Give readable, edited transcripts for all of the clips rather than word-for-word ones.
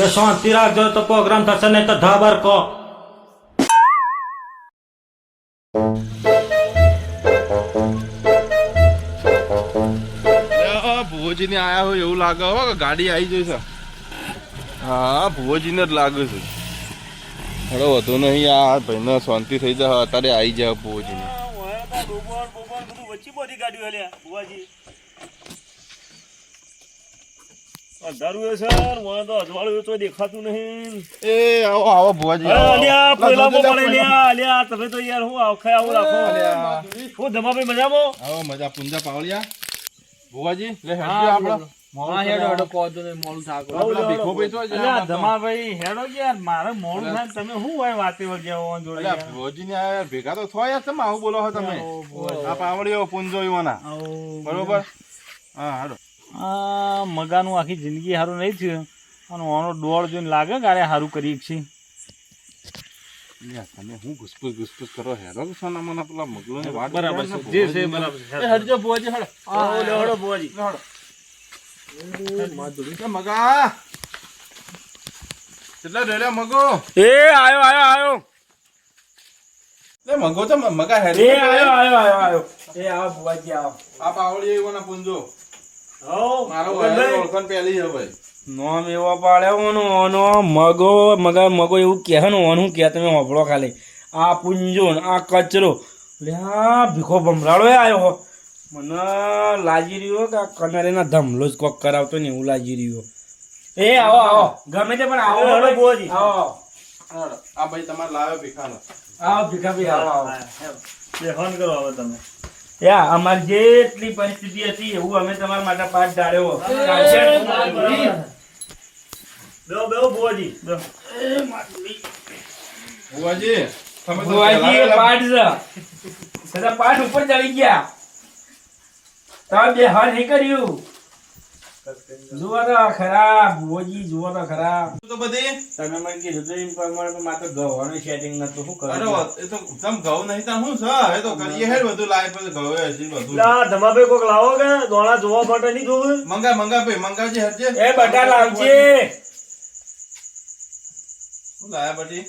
કે શાંતિ રાખજો તો પ્રોગ્રામ થશે નહીં તો ધાબર કો ભુવોજી ને આયા હોય એવું લાગે હો કે ગાડી આવી જોઈ છે. હા ભુવોજી ને જ લાગે છે. હવે વધુ નહીં આ ભાઈને શાંતિ થઈ જાય અત્યારે આવી જાય ભુવોજી ને. દેખાતું નહીં. એ આવો આવો ભુવાજી તમે તો યાર હું આખા આવું રાખો હું ધમાભાઈ મજામાં. આવો મજા પુંજા પાવલિયા ભુવાજી લે હેડજો આપણે ધમાભાઈ હેડો યાર મારે મોડું થાય તમે શું હોય વાતે વગ્યા જોડે ભુવાજી ને આયા ભેગા તો થયા યાર તમે આવું બોલો છો તમે. આ પાવળીઓ પુંજો ઈવાના બરોબર. હા હાલો આ મગાનું આખી જિંદગી સારું નહીં થયું અને ઓનો દોડ જોઈને લાગે કે અરે સારું કરી છે. તમે હું ઘુસપુસ કરો હેરો સોના મને પેલા મગલો ને વાત બરાબર છે જે છે બરાબર છે. હરજો ભુવાજી હડો હડો બુવાજી હડો મગા કેટલા રેડ્યા મગો એ આયો આયો આયો લે મગો તો મગા હેડ એ આયો આયો આયો આયો એ આવો બુવાજી આવો. આ પાવળી ઈવાના પુંજો હો મારો ઓળખાણ પહેલી છે ભાઈ. નોમ એવો પાડ્યો ઓનો મગો એવું કહે ને ઓનું કે તમે હોભળો ખાલી આ પુંજો ને આ કચરો લે આ ભીખો ભમરાળો આવ્યો મને લાગી રહ્યો કે આ કનારીના ધમલો જ કોક કરાવતો ને એવું લાગી રહ્યો. એ આવો આવો ગમે તે પણ આવો હડો બુવાજી આવો આ ભાઈ તમારે લાવ્યો ભીખાનો. આવો ભીખાભાઈ આવો આવો બેહોન કરો હવે તમે. યા અમારી જેટલી પરિસ્થિતિ હતી એવું અમે તમારા માટે પાઠ ડાળ્યો. બેહો બેહો બુવાજી બેહો. ભુવાજી તમે તો ભુવાજી એ પાઠ છે છતાં પાઠ ઉપર ચડી ગયા તમે બે હાલ નહીં કર્યું. જુઓ તો ખરા ભુવાજી જુઓ તો ખરા તો બધી તમે મને કીધું તો એમ પ્રમાણે માત્ર ગવાનું સેટિંગ નતું શું અરે કરું એ તો તમ ઘઉં નહીં તા હું છે એ તો કરીએ હેડ બધું લાય પછી ઘઉં હજી બધું લા ધમાભાઈ કોક લાવો કે દોણા જોવા માટે નહીં જોવું. મંગા ભાઈ મંગાવજે હરજે એ બટા લાવજે શું લાયા બટી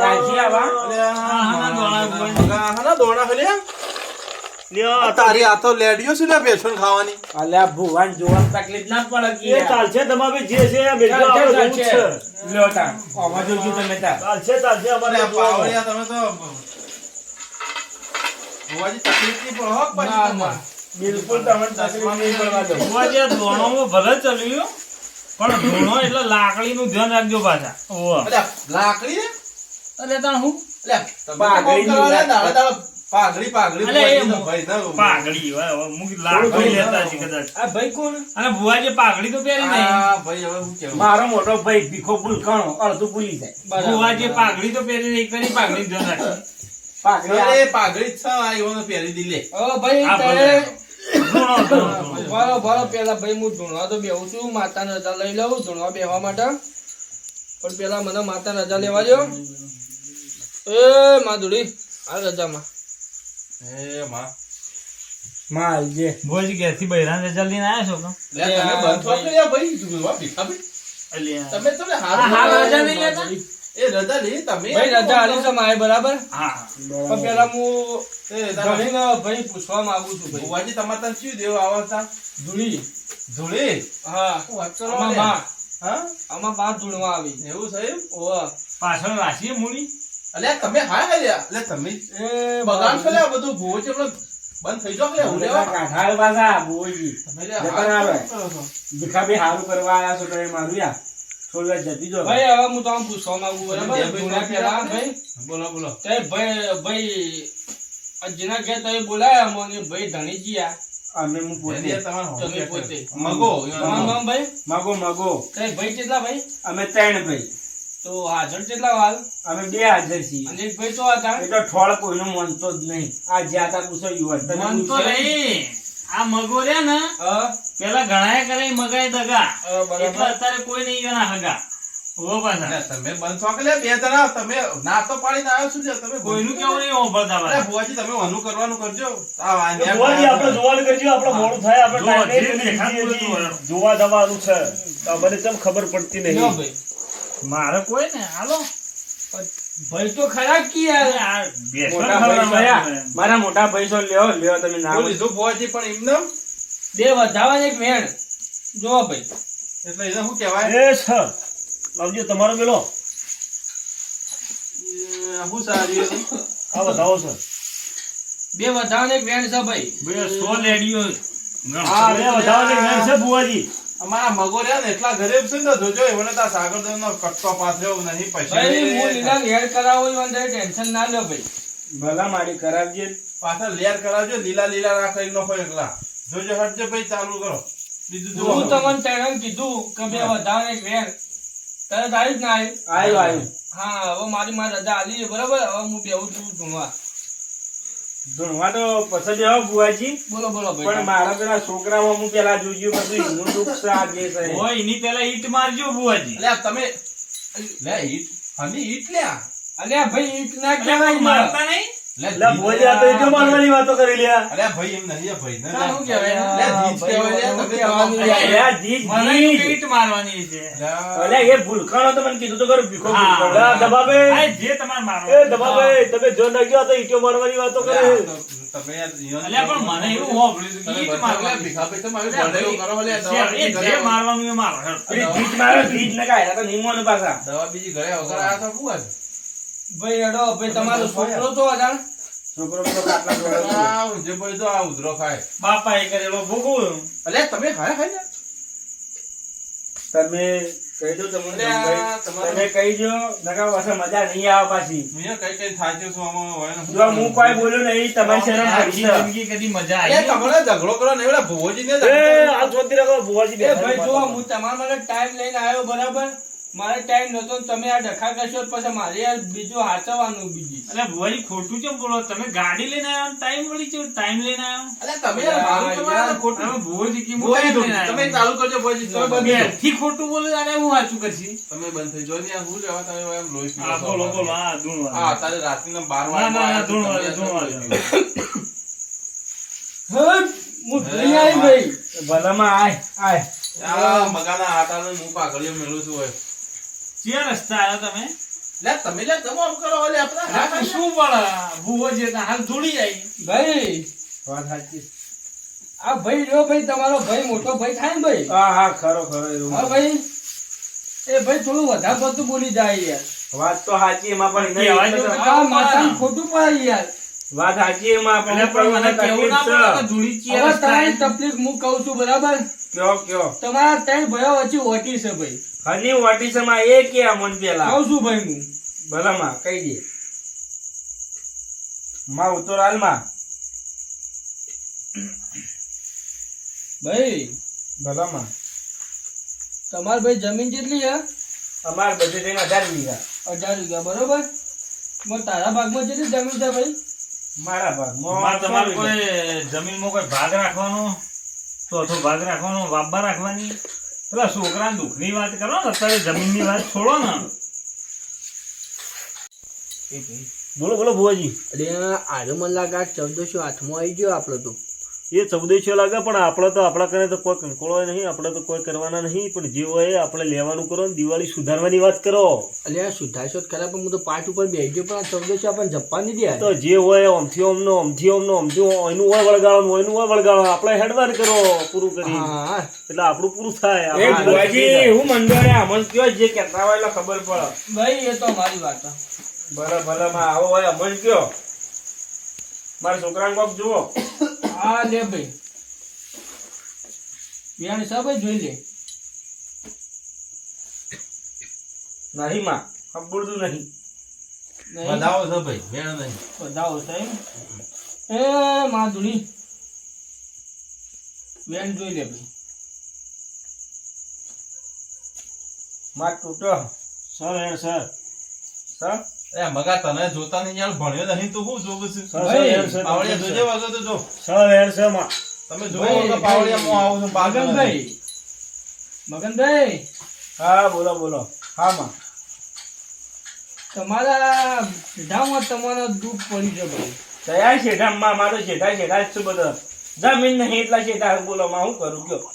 તાજી આવા મંગા હાના દોણા ખલ્યા તારી આ તો લેડીઓ છે લે બેસન ખાવાની અલ્યા ભુવાન જોવાની તકલીફ ના પડે એ ચાલશે ધમાભાઈ જે છે આ બેઠો આપણે જોવું જ છે. લ્યો તા આવા જોજો તમે તા ચાલશે અમારે અરે પાવળિયા તમે તો ભુવાજી તકલીફ ની પડો પછી બિલકુલ તમને તકલીફ નહીં પડવા દો. બુવાજી આ દોણોમાં ભલે ચલ્યું પણ દોણો એટલે લાકડીનું ધ્યાન રાખજો પાછા. ઓહો. અરે લાકડી ને અરે તાણ હું અલ્યા તમે પાઘડી તો ની દાડા દાડા પાઘડી અલે એ ભુવાજી તો ભાઈ ના પાઘડી હોય હવે મુક લાકડી લેતા છે કદાચ. આ ભાઈ કોણ અને બુવાજી પાઘડી તો પહેરી નહીં. આ ભાઈ હવે હું કેવું મારો મોટો ભાઈ ભીખો ભૂલકાણો અડધું ભૂલી જાય. બુવાજી પાઘડી તો પહેરી નહીં કરી પાઘડી ધ્યાન રાખજો. પાઘડી અરે પાઘડી જ છે આ ઈવોને પહેરી દીલે આ ભલે. ધૂણો, ધૂણો. બરો પેલા ભાઈ હું ધૂણવા તો બેહું છું માતાને રજા લઈ લઉં ધૂણવા બેહવા માટે પણ પેલા મને માતા રજા લેવા દો એ માધુરી આ રજામાં એ માં માલ જે બુવાજી ઘેરથી બૈરાને રજા લઈને આવ્યા છો કે? લે તમે બંધ થો કે ભાઈ જુવા ભીખાભાઈ અલ્યા. તમે તમને હા, હારું રજા નહીં લેતા? એ રજા લી તમે ભાઈ રજા આલી છે મારે બરાબર હા. પણ પેલા હું એ તારા ધણીને ભાઈ પૂછવા માંગુ છું ભાઈ ભુવાજી તમારે ત્યાં શું દેવ આવતા ધૂળી ધૂળી હા શું વાત કરો આમાં લે? બા હા આમાં બા ધૂણવા આવી એવું સાહેબ ઓહ પાછળ રાશિએ મૂડી. અલ્યા તમે હા અલ્યા લે તમે એ બગાડ છો લે આ બધું ભુવાજી આપણે બંધ થઈ જાવ લે હું લેવા કાઢાળ પાછા બોજી તમે લે જતા હાથ આવે. કરો છો. ભીખાભાઈ હારું કરવા આયા છો તમે મારું યાર થોડી વાર જતી જો ભાઈ હવે હું તમને પૂછવા માંગુ બરાબર ધૂણા પેલા ભાઈ બોલો બોલો તે ભાઈ આ જેના ઘેર તમે બોલાયા મને ભાઈ ધણીજી આ અમે હું પોતે એરિયા તમારો તમે પોતે મગો તમારું નામ ભાઈ મગો તે ભાઈ કેટલા ભાઈ અમે 3 ભાઈ તો હાજર કેટલા વાલ અમે 2 હાજર છીએ. અને એક ભાઈ તો હતા એ તો ઠોળ કોઈનો માનતો જ નહીં. આ જ્યાં તા પૂછો યુવક તમે મન તો પૂછો. નહીં. આ મગો રહ્યા ને પેલા ઘણાએ કરે મગાઈ દગા બરાબર. એટલે અત્યારે કોઈ નહીં એના હગા. ઓ પાછા અલ્યા તમે બંધ થો કે લે બે જણા તમે ના તો પાડીને આવ્યો છું લે તમે કોઈનું કેવું નહીં હોભળતા અરે પાછા. ભુવાજી તમે વાનું કરવાનું કરજો આ ભુવાજી આપણે જોવાનું કરજો આપણે મોડું થાય આપણે જો, time જે નહીં દેખાતું જોઈએ. હતું. જોવા જવાનું છે તમને કેમ ખબર પડતી લ્યો નહીં. ભાઈ મારે કોઈ ને હાલો ભાઈ તો ખરા કી યાર આ બેસો મોટા ભાઈ સોયા. મારા મોટા ભાઈ સો લ્યો તમે ના બોલ લીધું ભુવાજી પણ એમને બે વધાવા ને એક વેણ જો ભાઈ એટલે એને શું કહેવાય એ સર લાવજો તમારો પેલો શું સારી હતી આ બતાવો સર બે વધાવા ને એક વેણ છે ભાઈ બે 100 લેડીઓ હા, બે બતાવો ને મેં છે બુવાજી અમારા મગો રહ્યા ને એટલા ગરીબ છે ને જોજો એમને તા સાગરદેવ નો કટકો પાથર્યો નહીં ભાઈ હું પછી લીલા લેર કરાવો એ અંદર ટેન્શન ના લો ભાઈ ભલા મારી કરાવજે. પાછા લેર કરાવજો લીલા લીલા રાખી નો હોય એકલા જોજો હટજો ભાઈ ચાલુ કરો બીજું જો હું તમને ટાઈમ કીધું કે બે વધાવા ને એક વેણ તરત આવી જ ના આવી આવ્યું. હા હવે મારી રજા આલી છે બરાબર હવે હું બેહું છું ધૂણવા ધૂણવા તો પસંદ આવો બુવાજી. બોલો બોલો પણ ભાઈ મારા પેલા છોકરાઓ હું પેલા જોયું બધું એનું દુઃખ છે આ જે છે. ઓય એની પેલા ઈટ મારજો બુવાજી લે તમે લે ઈટ હની ઈટ લ્યા અલ્યા ભાઈ ઈટ ના અરે કહેવાય ને. મારતા નહીં લે લા બુવાજી આ તો ઈટો મારવાની વાતો કરી લ્યા અરે ભાઈ એમ નહીં ભાઈ ને ના, શું કહેવાય? લે જીત કહેવાય લે તમે કહેવાની તમામ- અલ્યા, જીત, મને જીત. ઈટ મારવાની છે અલ્યા, એ ભૂલકાણો તો મને કીધું તો ખરું, ભીખો હા. ભૂલકાણો. આ દબાભાઈ. આ જે તમારે મારવાનું. એ દબાભાઈ તમે જો ન ગયો તો ઈટો મારવાની વાતો કરે લે, આ તો તમે યાર જીવન અલ્યા પણ મને એવું હોભળ્યું છે કે ઈટ મારવાની. ભીખાભાઈ તમે અલ્યા ભણેલું કરો લે દવા એ બીજી જે ઘરે મારવાનું એ મારો હેડ. પેલી જીત મારો, જીત ને કાંઈ, આ તો નિમોનું પાછા. દવા બીજી ઘરે વગર આયા તો શું વાત? ભાઈ અડો ભાઈ તમારો છોકરો તો અજાણ છોકરો પેલો કાટલા જોડે છે. આ ઊંઝે ભાઈ તો આ ઉધરો ખાય બાપા એ કરેલો ભોગવું. અલ્યા તમે ખાય ખાય ને તમે કહી દો તમને અલ્યા, તમારો- તમે કહી દો નકર પાછા મજા નહીં આવે પાછી. મેં કઈ કઈ થાચ્યો છું આમાં હોય ને જો હું કોઈ બોલ્યો નહીં તમારી શરમ આખી પડી છે. જિંદગી કદી મજા અલ્યા આવી તમારે ઝઘડો કરો ને એવડા ભુવોજી ને એ આ શાંતિ રાખો ભુવાજી એ ભાઈ જો હું તમારા માટે ટાઈમ લઈને આવ્યો બરાબર મારે ટાઈમ નતો ને તમે આ ડખા કરશો તો પછી મારે યાર બીજું હાચવવાનું બીજી અલ્યા ભુવાજી ખોટું કેમ બોલો તમે ગાડી લઈને આવ્યા ટાઈમ વળી છે ટાઈમ લઈને આવ્યો અલ્યા તમે યાર મારું તમારે ખોટું હવે ભુવાજી કેમ ભુવોજી time લઈને તમે આવ્યો? ચાલુ કરજો ભુવોજી તમે બંધ થઈ જાઓ. થી ખોટું બોલે અરે હું સાચું કરશી તમે બંધ થઈ જાઓ ને આ હું લેવા તમે એમ લોહી પીવો હા છો. બોલો બોલો હા ધૂણવા હા અત્યારે રાત્રિના 12 ના, ના, વાગે ધૂણવા દે, તમે ધૂણવા દે. લોહી પીવો. હટ, હું ભૂલી આવી ભાઈ ભલામાં આય આ મગાના આટાને હું પાઘડીઓ મેલું છું હોય જે રસ્તા આવ્યો તમે લે તમે લે તમે આમ કરો લે આપણે હા તો શું પડે ભુવાજી એટલે હાલ ધૂળી આવી ભાઈ વાત સાચી. આ ભાઈ રહ્યો ભાઈ તમારો ભાઈ મોટો ભાઈ થાય ને ભાઈ હા હા ખરો ખરો એવું. હા ભાઈ એ ભાઈ થોડું વધારે પડતું બોલી જાય યાર વાત તો સાચી એમાં પણ એને કહેવાય તો એટલે આ માતાજી ખોટું પડે યાર વાત સાચી એમાં એટલે પણ મને કેવું ના પડે કે ધૂળી ચીયા હવે રસ્તા તારી આવી. તકલીફ હું કહું છું બરાબર કયો તમારા ત્રણ ભાઈઓ વચ્ચે ઓટી છે ભાઈ હની વાટીસમાં એ કે અમન પેલા કહું છું ભાઈ હું ભલામાં કહી દે માં ઉત્તરાલમાં ભાઈ ભલામાં તમારી ભાઈ જમીન કેટલી છે અમાર બધે થઈને 18 વીઘા 18 વીઘા બરોબર મને તારા ભાગમાં કેટલી જમીન છે ભાઈ મારા ભાગમાં મારે તમારે 100 વીઘા. કોઈ જમીનમાં કોઈ ભાગ રાખવાનો ચોથો ભાગ રાખવાનો વાપા રાખવાની પેલા છોકરાને દુઃખની વાત કરો ને અત્યારે જમીનની વાત છોડો ને બોલો બોલો ભુવાજી અરે આરે મને લાગે 1400 હાથમાં આવી ગયો આપણો તો એ 1400 લાગે પણ આપણે તો આપણા કરે તો કોઈ કંકોળો નહીં આપણે તો કોઈ કરવાના નહીં પણ જે હોય એ આપણે લેવાનું કરો ને દિવાળી સુધારવાની વાત કરો અલ્યા સુધારશો જ ખરા પણ હું તો પાઠ ઉપર બેસી ગયો પણ આ 1400 આપણને જપ્પા નહીં દે તો જે હોય ઓમથી ઓમનો એનું હોય વળગાળવાનું એનું હોય વળગાળવાનું આપણે હેડવાન કરો પૂરું કરી હા એટલે આપણું પૂરું થાય એ આપણે ભુવાજી હું મંડળે અમન કયો જે કહેતા હોય એટલે ખબર પડે. ભાઈ એ તો મારી વાત છે. ભલામાં આવો હોય અમન કયો મારા છોકરાને કોક જુઓ. હા લે ભાઈ બિયાણ છે ભાઈ જોઈ લે નહીં માં ખબરતું નહીં. નહીં વધાવો છે ભાઈ મેળ નહીં બધા ઓછા એમ એ માધુરી બેન જોઈ લે ભાઈ માં તૂટો સર સર સર એ મગા તને જોતા નહીં યાર ભણ્યો નહીં તું શું જોવું છું સર ભાઈ, સર પાવડિયા જોજે વાગો તો જો સર માં તમે જોવો તો પાવડિયા હું આવું છું બાજુ મગનભાઈ હા બોલો બોલો હા માં તમારા સીધામાં તમારો દુઃખ પડી છે ભાઈ તૈયાર શેઠા માં મારો શેઠા જ છું બધો જમીન નહીં એટલા શેઠા બોલો માં હું કરું કયો.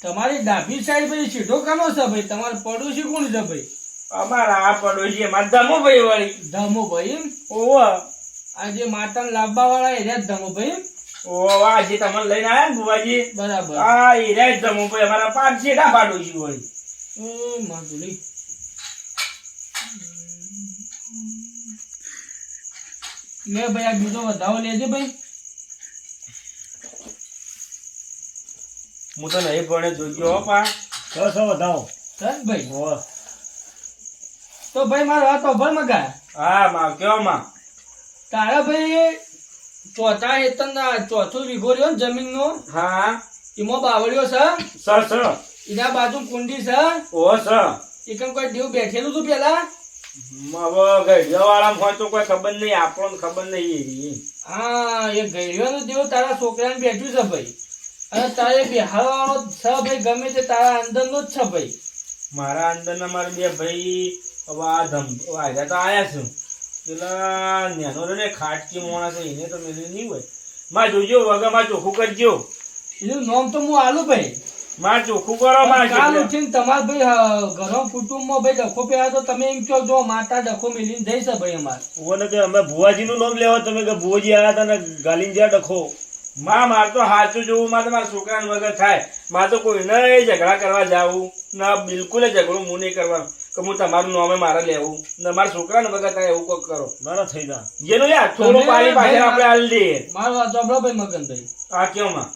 તમારી ડાબી સાઈડ ભાઈ સીધો કાનો છે ભાઈ તમારે પડોશી કોણ છે ભાઈ અમારા આ પડોશી અમાર ધમુભાઈ વાળી. ધમુભાઈ એમ? ઓવો આ જે માતાને લાવવા વાળા એ રહ્યા ધમુભાઈ એમ? ઓવો આ જે તમને લઈને આયા ને બુવાજી, બરાબર. આ એ રહ્યા જ ધમુભાઈ અમારા પાંચ છેડા પાડોશી હોય. માધુરી લે ભાઈ, આ બીજો વધાવો લેજે ભાઈ. હું તો નહીં ભણે જોજો હો પા. વધાવો. સર ભાઈ હોવે. તો ભાઈ મારો વાત ભર મગા. હા માં કેવો માં? તારા ભાઈ ચોથા હેતનના ચોથું વીઘો રહ્યો ને જમીનનો, હા એમાં બાવળિયો છે, સર સર એના બાજુ કુંડી છે, ઓ સર. એકમ કોઈ દેવ બેઠેલું તું પેલા. હવે ગઢિયા વાળા હોય તો કોઈ ખબર નહીં, આપણને ખબર નહીં. હા, એ ગયડ્યોનું દેવ તારા છોકરાને બેઠું છે ભાઈ, અને તારે બિહારવાળો છે ભાઈ, ગમે તે તારા અંદરનો જ છે ભાઈ. મારા અંદરના મારા બે ભાઈ હવે આ ધમ આવ્યા તો આયા છું. પેલા નેનો રે ને ખાટકી મોણા છે એને તો મેળવી નહીં હોય. માં જોજો વગર માં ચોખ્ખું કરજો. એનું નામ તો હું આલું ભાઈ. માં ચોખ્ખું કરો માં. કાલ ઉઠીને તમારા ભાઈ ઘરો કુટુંબમાં ભાઈ ડખો પહેરા તો તમે એમ કહો જો માતા ડખો મેલીને જઈશ ભાઈ અમારે. ઓને કે અમે ભુવાજીનું નામ લેવા, તમે કે ભુવાજી આયા હતા ને ગાલીને જ્યાં ડખો. માં માર તો સાચું જોવું, માં તમારા છોકરાને વગર થાય. માં તો કોઈને ઝઘડા કરવા જાવું ના, બિલકુલ ઝઘડું હું નહીં કરવાનું કે હું તમારું નામે મારે લેવું ને મારા છોકરાને વગર થાય એવું કોક કરો. ના ના થઈ જા. જેનું યાર થોડું પાણી પાછળ આપણે હાલ દઈએ. મારો વાત સાંભળો ભાઈ મગનભાઈ, આ કેવું માં?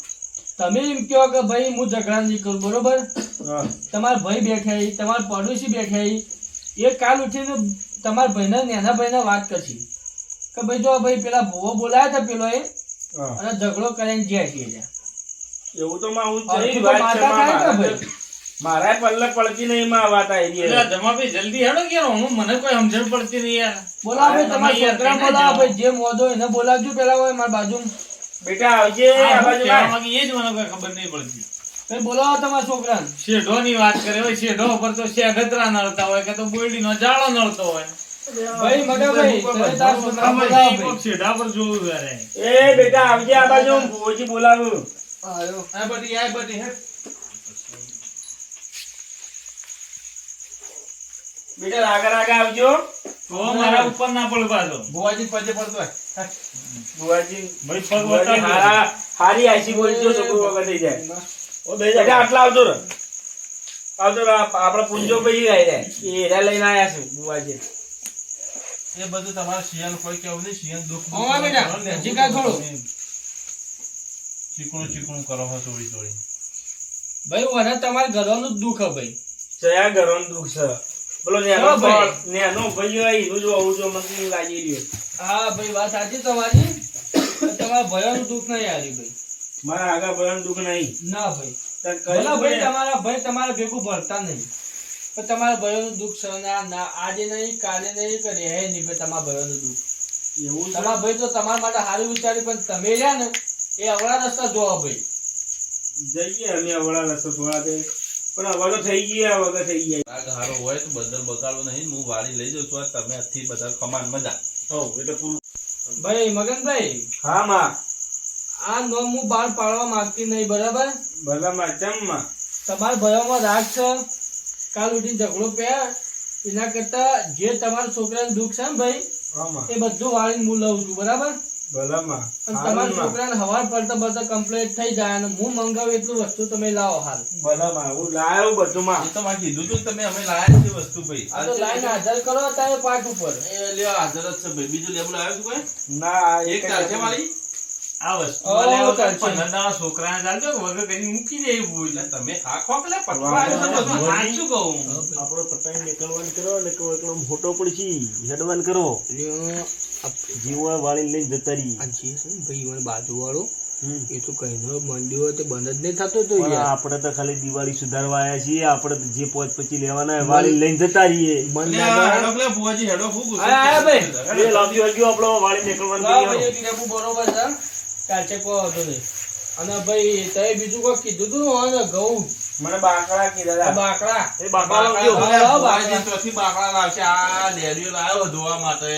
તમે એમ કહો કે ભાઈ હું ઝઘડા નહીં કરું, બરોબર? હા તમારા ભાઈ બેઠા, તમારા પડોશી બેઠા, એ કાલ ઉઠીને તમારા ભાઈના નાના ભાઈને વાત કરશે કે ભાઈ જો ભાઈ પેલા ભૂવો બોલાયા હતા પેલો એ, હા. અને ઝઘડો કરીને જ્યાં છીએ. એવું તો માં હું હવે જઈ તો વાત છે માતા માં. થાય કે ભાઈ? મારા પલ્લે પડતી નહીં માં વાત આવી એટલે રહી. જમાભાઈ જલ્દી હેડો કે હું મને કોઈ સમજણ પડતી નહીં યાર. બોલાવો ભાઈ, તમે તમારા યાર છોકરા કઈને બોલાવો જાઓ. ભાઈ, જે મોદો એને બોલાવજો પેલા હોય મારી બાજુ. બેટા આવજે આ આ હું બાજુ કહેવા લાય. માંગી એ જ મને કોઈ ખબર નહીં પડતી. ભાઈ બોલાવો તમારા છોકરાને. શેઢોની વાત કરે હોય, શેઢો ઉપર તો શેગતરા નળતા હોય કે તો બોયડીનો જાળો નળતો હોય. ભાઈ મગાભાઈ, તમે તારા છોકરાને બોલાવો આમાં ભાઈ. શેઢા પર જોવું કરે. એ બેટા આવજે આ બાજુ, હું ભુવોજી બોલાવું. આયો. આ બધી હે. બેટા રાગા રાગા આવજો. તો મારા ઉપર ના પડ પાછો. ભુવાજી ભાઈ પગ ભુવાજી બતાવજો. હારી આઈસી બોલજો, છોકરું વગર થઈ જાય. ઓ બે બેટા જા. આટલા આવજો રે. આવજો રે. આપણા પૂંજો ભાઈ આવી જાય એ હેરા લઈને આયા છે ભુવાજી. એ બધું તમારે શિયાળ કોઈ કેવું નહીં, શિયાળ દુઃખ હા બેટા, હજી કાંઈ થોડું. ચીકણું કરો હો થોડી થોડી. ભાઈ મને તમારા ઘરનું જ દુઃખ હે ભાઈ. ચયા ઘરનું દુઃખ છે. બોલો નેનો હા ભાઈ. નેનો ભાઈ હોય એનું જો આવું જો મને લાગી રહ્યો. હા ભાઈ, વાત સાચી તમારી. પણ તમારા ભયોનું દુઃખ નહીં આવી ભાઈ. મારા આગળ ભરવાનું દુઃખ નહીં. ના ભાઈ, તાર ભલા ભાઈ કહ્યું તમારા ભાઈ તમારા ભેગું ભરતા નહીં, પણ તમારા ભયોનું દુઃખ છે ના, આજે નહીં કાલે નહીં કે રહે નહીં ભાઈ તમારા ભયોનું દુઃખ. એવું છે. તમારા ભાઈ તો તમારા માટે સારું વિચાર્યું, પણ તમે રહ્યા ને એ અવળા રસ્તા જોવા ભાઈ. જઈએ અમે અવળા રસ્તો થોડા તે પણ હવે તો થઈ ગયા વગર થઈ ગયા. આ હારો હોય તો બદલ બતાડો નહીં, હું વાળી લઈ જાઉં છું. આ તમે આજથી બધા કમાન મજા. હઉ એટલે પૂરું. ભાઈ મગનભાઈ, હા માં. આ નોમ હું બહાર પાડવા માંગતી નહીં, બરાબર? ભલા માં ચમમાં. તમારા ભયોમાં રાગ છે, કાલ ઉઠીને ઝઘડો પ્યા, એના કરતા જે તમારા છોકરાને દુઃખ છે ને ભાઈ, હા માં. એ બધું વાળીને હું લઉં છું, બરાબર? ભલા માં. અને તમારા છોકરાને હવાર પડતા પડતા કમ્પ્લીટ થઈ જાય અને હું મંગાવું એટલું વસ્તુ તમે લાવો હાલ. ભલા માં હું લાયો બધું માં. એ તો માં કીધું તું તમે અમે લાયા છે વસ્તુ ભાઈ. આ તો લાઈન હાજર કરો અત્યારે પાટ ઉપર. એ લ્યો હાજર જ છે ભાઈ. બીજું લેબલ આવ્યું છે કોઈ? ના એક ચાલશે મારી. આ વસ્તુ ઓ, લેવો તો ચાલશે. 15 દાડા છોકરાને ચાલજો વગર કઈ મૂકી દે એવું એટલે તમે હા ખોક લે પટવા વાહ, આવ્યું છે બધું. વાહ. સાચું કહું. આપણો પટાઈ નીકળવાનું કરો ને કોઈ એકલો મોટો પડશી હેડવાન કરો. જીવવા વાળી લઈને જતા રહી. બાજુ વાળો હમ. એ તો કહીનો મંડી હોય તો બંધ જ નહીં થતો તો પણ યાર. આપણે તો ખાલી દિવાળી સુધારવા આવ્યા છીએ. આપણે તો જે પોચ પછી લેવાના હોય વાળી લઈને જતા રહીએ. મન લે ના આ થાય. હેડો લે ભુવાજી હેડો ફૂક ગુસ્સો આયા છે. ભાઈ. એ લાવજો હજુ આપણો વાળી નીકળવાનું લાવો કરીએ. ભાઈ, એક લેબુ બરોબર છે, ચાલશે કોઈ વાંધો નહીં. અને ભાઈ તમે બીજું કોઈ કીધું તું ને ઘઉં મને બાકડા કીધા હતા. બાકડા એ બાપા લાવજો. બાકડા. ભુવાજી ચોથી બાકડા લાવશે. આ ડેરીઓ લાવ્યો ધોવા માટે.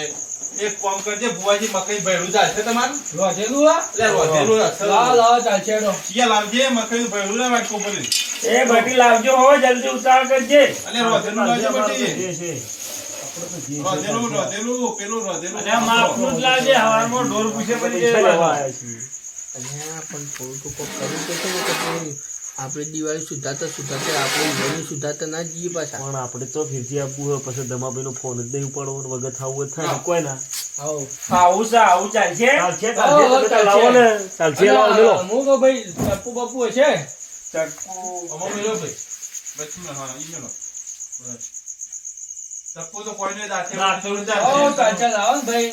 એક કામ કરજે ભુવાજી મકઈ ભેળું ચાલશે તમારું રોધેલું આ એટલે રોધેલું લાવ ચાલશે હેડો. ચિયા લાવજે મકઈ ભેળું ના રાખવું પડે એ બટી લાવજો હો જલ્દી ઉતાર કરજે. અને રોધેલું લાવજે બટી જે છે રોધેલું પેલું રોધેલું અને આ માપનું જ લાવજે હવારમાં ઢોર પૂછે પડી પૈસા લેવા જાય આવ્યા છીએ. અલ્યા પણ થોડું તો કોક કરવું પડશે ને કે ભાઈ આપણે દિવાળી સુધારતા આપણે દિવાળી સુધારતા ના જઈએ પાછા. પણ આપણે તો ફીરથી આપવું હોય પછી દમાભાઈનો ફોન જ નહીં ઉપાડવો ને વગર થાવું હોય થાય ને કોઈ ના આવો આવું છે આવું ચાલશે. ચાલશે તમે તો લાવો ને ચાલશે લાવો મેલો. હું કહું ભાઈ ટપ્પુ બપ્પુ હશે ચક્કુ અમો મેલો ભાઈ બચી હા ઈ મેલો તપ્પુ તો કોઈને દાતે દાંતેલું ચાલશે લાવો ને ભાઈ.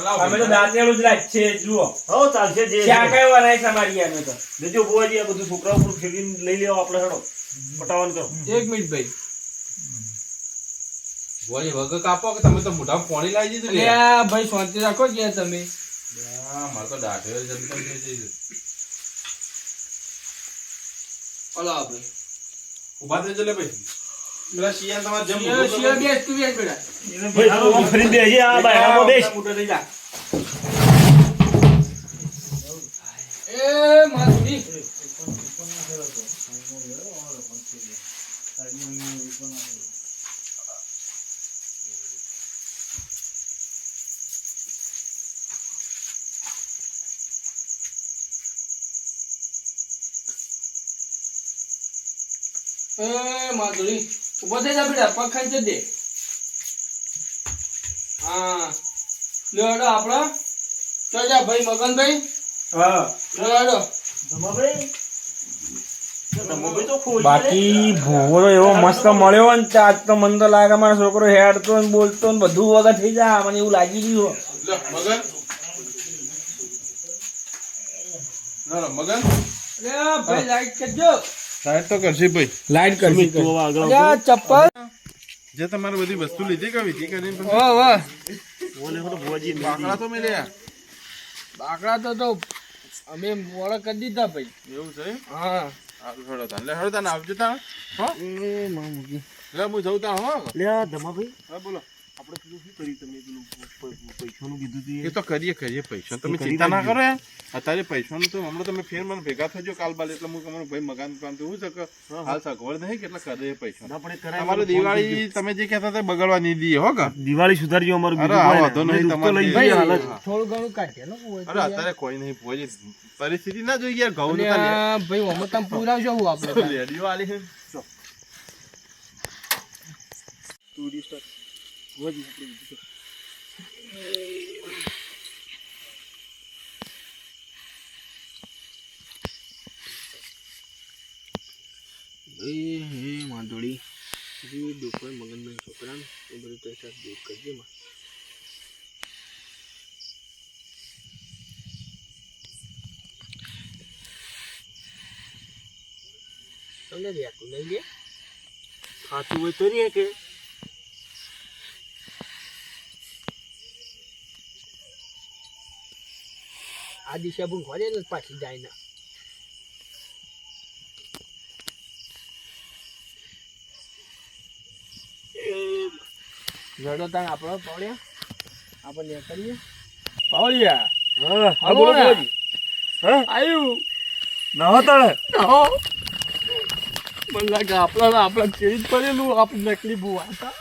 લાવ અમે તો દાંતેલું જ રાખીએ જુઓ. હો ચાલશે જે ચા કઈ વરાય તમારી અમે તો. દેજો બુવાજી આ બધું છોકરા ઉપર ફેરવીને લઈ લેવો આપણે હેડો પટાવન કરો. 1 મિનિટ ભાઈ. ભુવાજી વગર કાપો કે તમે તો મોઢામાં પાણી લાવી દીધું લે અલ્યા ભાઈ શાંતિ રાખો કે તમે. મારે તો દાઢે જમતા થઈ હલો ભાઈ ઉભા થઈ જલે ભાઈ પેલા શિયાળ તમારે જેમ શિયાળ બેસ તું બેસ બેટા. ભાઈ તું ફરી બેસી આ બાયણામાં બેસ. મોટો થઈ જા. એ માસી માધુરી ઉભો થઈ જા બેટા પગ ખાઈ દે. હા લ્યો હેડો આપડે ચલ જા ભાઈ મગનભાઈ હા લ્યો હેડો. દમાભાઈ તો દમાભાઈ તો ખોજ બાકી ભૂવો એવો મસ્ત મળ્યો ને આજ તો મને તો લાગે મારો છોકરો હેડતો ને બોલતો ને બધું વગર થઈ જાય મને એવું લાગી ગયું. લે મગન ના મગન અરે ભાઈ લાઈટ કરજો. સાહેબ તો કરશે ભાઈ લાઈટ કરશે તું હવે આગળ અલ્યા ચપ્પલ જે તમારે બધી વસ્તુ લીધી કે વિધિ કરીને પછી વાહ વાહ ઓલે તો બુવાજી બાકડા તો મેલ્યા બાકડા તો અમે મોડા કરી દીધા ભાઈ. એવું છે હા હારું હેડો તાને આવજો તાણ હો લે હું જઉં તાણ હો લે આ દમાભાઈ હા બોલો આપણે પેલું શું કર્યું તમે પેલું પૈસાનું કીધું હતું એ તો કરીએ પૈસા તમે કરી ચિંતા ના નાખજો. કરો યાર અત્યારે પૈસાનું તો હમણાં તમે ફેર મને ભેગા થજો કાલ બાલ એટલે હું તમારું ભાઈ મકાન કામ તો હું છે કે હાલ સગવડ નહીં કેટલા કરે પૈસા ના પણ એ કરાય તમારે દિવાળી તમે જે કહેતા હતા બગડવા નહીં દઈએ હો કા દિવાળી સુધારજો અમારું અરે બીજું આ કોઈ વાંધો નહીં નહીં. દુઃખ તો લઈ તમારે જઈએ હાલ જ. થોડું ઘણું કાઢે ને અરે અત્યારે કોઈ નહીં પહોંચી પરિસ્થિતિ ના જોઈ યાર ઘઉં નતા ભાઈ અમે તમે પૂરાવજો હું આપણે રેડિયો આલી છે માંધોડી દુઃખ હોય મગનના છોકરાને એ બધું તો સાથ દૂર કરજે માં. તમને રેતું નહીં લે ખાતું હોય તો રે કે આ દિશા ભૂંગ ખોજે ને પાછી જાય ના. જડો તાણ આપણો પાવડિયા આપણે લે કરીએ પાવડિયા. હા હા બોલો બુવાજી. હા આવ્યું ના તાણે મને લાગે આપણા ચેન્જ કરેલું આપણે નકલી બુવા હતા.